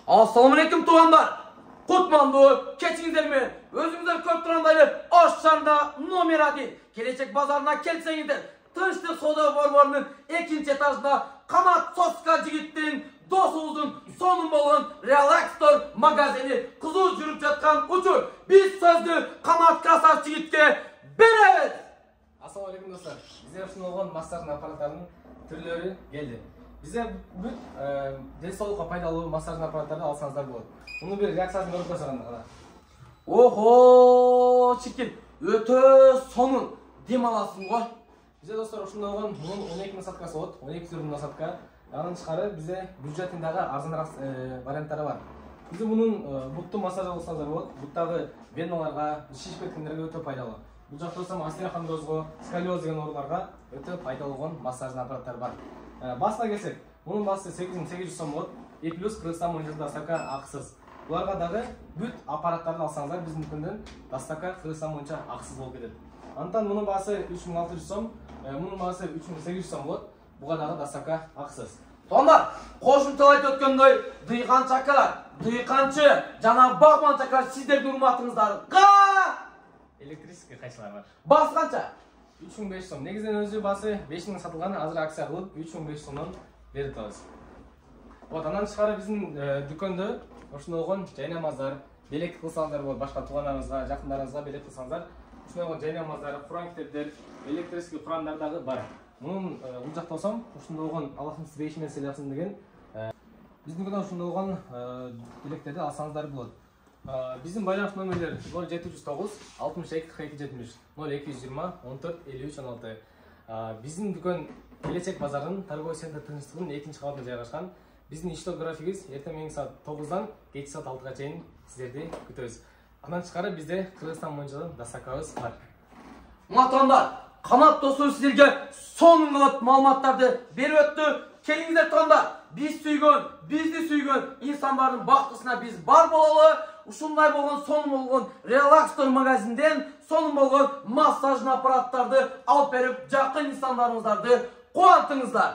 Assalamu alaikum tuğanlar. Kutmandu, keçinizlerimi, özünüzler köp turandaylı aşağında numeradi. Gelecek pazarına kelsenidir. Tınçlık soda borborunun ikinci etajında Kanat Soska Jigit'in dosuğuzun sonun bolun Relaxtor magazini kızıl jürüp жатқан uçur. Biz sözlü Kanat Krasavç Jigit'ke bereriz. Assalamu alaikum dostlar. Bize ұсынылған массаж аппараттарының түрлері келді. Bize bu денсаулыққа пайдалы массаж аппараттарды алсаңыздар болады. Bunu bir reaksiyasını görüp koysanız kadar. Oho, çirkin. Öte sonun dem alasın koy. Bize dostlar ушундай болгон bunun 12 насадкасы болот. 12 түрдүн насадка. Анын тышкары бизе бюджетиндеги арзаныраак варианттары бар. Биз bunun бутту массаж алсаңыздар болот. Буттагы веналарга, шишип кеткендерге өтө пайдалуу. Бул жакта болсо остеохондрозго, сколиоз деген ооруларга өтө пайдалуу болгон массаж аппараттары бар. Басына келсек, bunun басы 8800 сом болот. И плюс Кыргызстан боюнча доставка акысыз. Буларга дагы бүт аппараттарды алсаңыздар биздин дүкөндөн доставка Кыргызстан боюнча акысыз болуп кетет. Антан bunun басы 3600 сом, bunun басы 3800 сом болот. Буга дагы доставка акысыз. Сонда кошумчалайт өткөндөй дыйканчакалар, дыйканчы жана багманчакалар сиздердин урматыңыздарга Электрический кайчылар бар. Басы канча? 3500 сом. Негизинен өзү басы 5000 сатылган, азыр акция кылып 3500 сомдон берип атабыз. Вот андан тышкары биздин дүкөндө ушундай болгон жайнамаздар, белек кылсаңыздар болот, башка туугандарыңызга, жакындарыңызга белек кылсаңыздар, ушундай болгон жайнамаздар, куран китептер, электрический курандар дагы бар. Мунун бул жакта болсом, ушундай болгон Аллахтын сибейиши менен селясын деген биздин дүкөндө ушундай болгон белектерди алсаңыздар болот. Биздин байланыш номерлер 0709 62 42 70 0220 14 53 16. Биздин дүкөн Келечек базарынын торговый центр тынчтыгынын 2-чи кабатында жайгашкан. Биздин иштөө графигибиз эртең менен саат 9-дан кечки саат 6-га чейин сиздерди күтөбүз. Андан тышкары бизде Кыргызстан боюнча доставкабыз бар. Матандар, Канат досу сіздерге сонун кылып маалыматтарды берип өттү. Келиңиздер тугандар, биз сүйгөн, бизди сүйгөн инсандардын бактысына биз бар бололу. Ушундай болгон сонун болгон Relaxtor магазинден сонун болгон массаж аппараттарды алып берип, жакын инсандарыңыздарды кубантыңыздар.